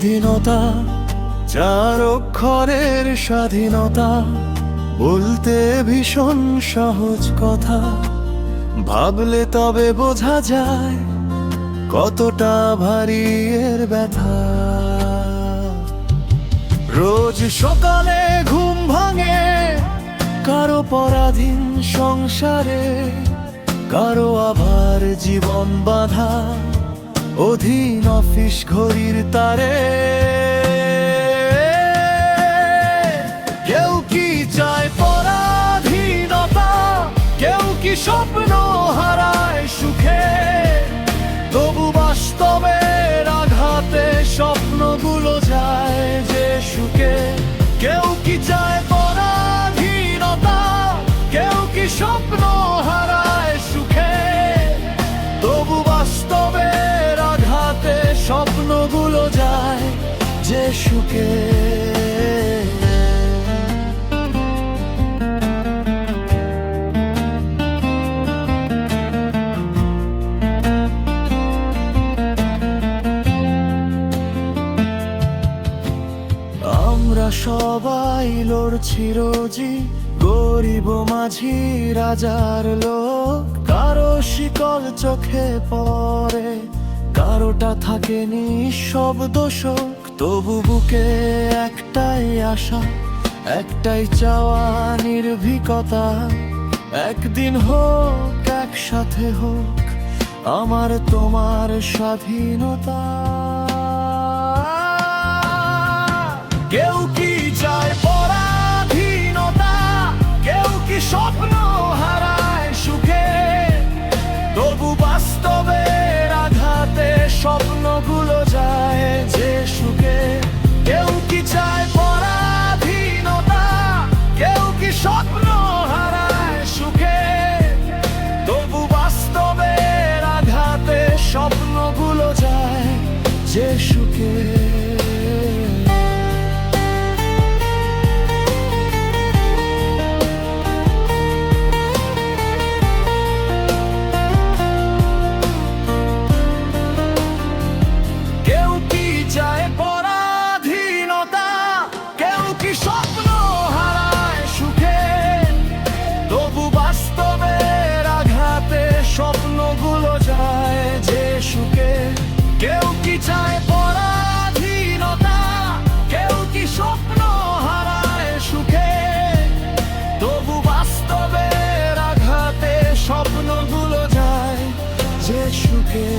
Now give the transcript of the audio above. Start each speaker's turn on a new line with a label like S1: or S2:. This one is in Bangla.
S1: স্বাধীনতা, 4 অক্ষরের স্বাধীনতা, বলতে ভীষণ সহজ কথা, ভাবলে তবে বোঝা যায় কতটা ভারী এর ব্যথা। রোজ সকালে ঘুম ভাঙে কারো পরাধীন সংসারে, কারো আবার জীবন বাঁধা অধীন অফিস ঘড়ির তারে। কেউ কি চায় পরাধীনতা, কেউ কি স্বপ্ন হারায় সুখে, তবু বাস্তবের আঘাতে স্বপ্নগুলো যায় যে সুখে। কেউ কি চায় পরাধীনতা, কেউ কি স্বপ্ন হারায় সুখে, তবু বাস্তবের আঘাতে স্বপ্নগুলো যায় যে সুখে। আমরা সবাই লড়ছি রোজই, গরিব মাঝি রাজার লোক, কারো শিকল চোখে পড়ে, কারোটা থাকে নিঃশব্দ শোক, তবু বুকে একটাই আশা, একটাই চাওয়া নির্ভীকতা, একদিন হোক একসাথে হোক আমার তোমার স্বাধীনতা। কেউ কি চায় পরাধীনতা, কেউ কি স্বপ্ন হারায় সুখে, তবু বাস্তবের আঘাতে স্বপ্নগুলো যায় যে সুখে। কেউ কি চায় পরাধীনতা, কেউ কি স্বপ্ন হারায় সুখে, তবু বাস্তবের আঘাতে স্বপ্নগুলো যায় যে সুখে। স্বপ্ন হারায় সুখে, তবু বাস্তবের আঘাতে স্বপ্নগুলো যায় যে সুখে। কেউ কি চায় পরাধীনতা, কেউ কি স্বপ্ন হারায় সুখে, তবু বাস্তবের আঘাতে স্বপ্নগুলো যায় যে সুখে।